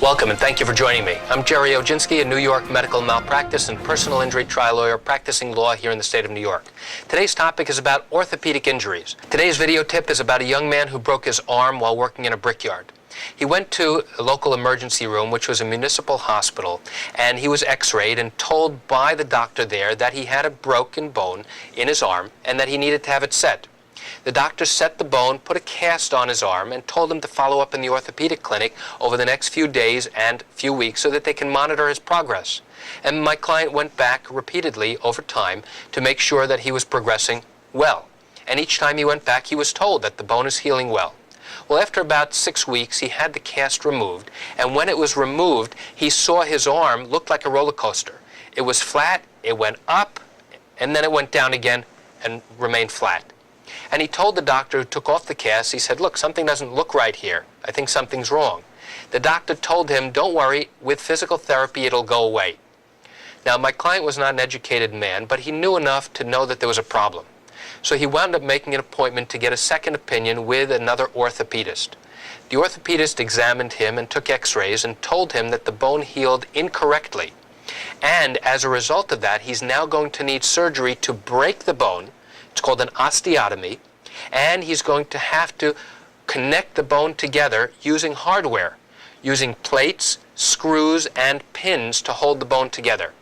Welcome and thank you for joining me. I'm Jerry Oginski, a New York medical malpractice and personal injury trial lawyer practicing law here in the state of New York. Today's topic is about orthopedic injuries. Today's video tip is about a young man who broke his arm while working in a brickyard. He went to a local emergency room, which was a municipal hospital, and he was x-rayed and told by the doctor there that he had a broken bone in his arm and that he needed to have it set. The doctor set the bone, put a cast on his arm, and told him to follow up in the orthopedic clinic over the next few days and few weeks so that they can monitor his progress. And my client went back repeatedly over time to make sure that he was progressing well. And each time he went back, he was told that the bone is healing well. Well, after about 6 weeks, he had the cast removed, and when it was removed, he saw his arm looked like a roller coaster. It was flat, it went up, and then it went down again and remained flat. And he told the doctor who took off the cast, he said, "Look, something doesn't look right here. I think something's wrong." The doctor told him, "Don't worry, with physical therapy it'll go away." Now, my client was not an educated man, but he knew enough to know that there was a problem. So he wound up making an appointment to get a second opinion with another orthopedist. The orthopedist examined him and took x-rays and told him that the bone healed incorrectly. And as a result of that, he's now going to need surgery to break the bone. It's called an osteotomy, and he's going to have to connect the bone together using hardware, using plates, screws, and pins to hold the bone together.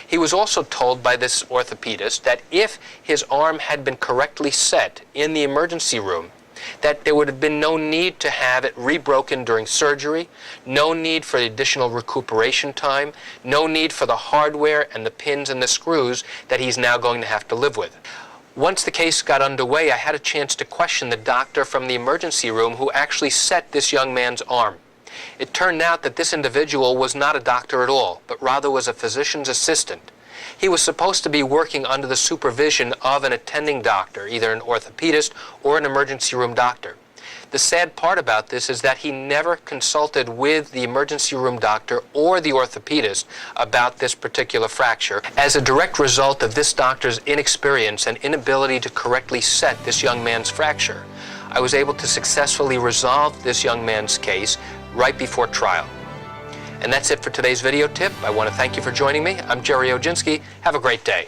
He was also told by this orthopedist that if his arm had been correctly set in the emergency room, that there would have been no need to have it rebroken during surgery, no need for additional recuperation time, no need for the hardware and the pins and the screws that he's now going to have to live with. Once the case got underway, I had a chance to question the doctor from the emergency room who actually set this young man's arm. It turned out that this individual was not a doctor at all, but rather was a physician's assistant. He was supposed to be working under the supervision of an attending doctor, either an orthopedist or an emergency room doctor. The sad part about this is that he never consulted with the emergency room doctor or the orthopedist about this particular fracture. As a direct result of this doctor's inexperience and inability to correctly set this young man's fracture, I was able to successfully resolve this young man's case right before trial. And that's it for today's video tip. I want to thank you for joining me. I'm Jerry Oginski. Have a great day.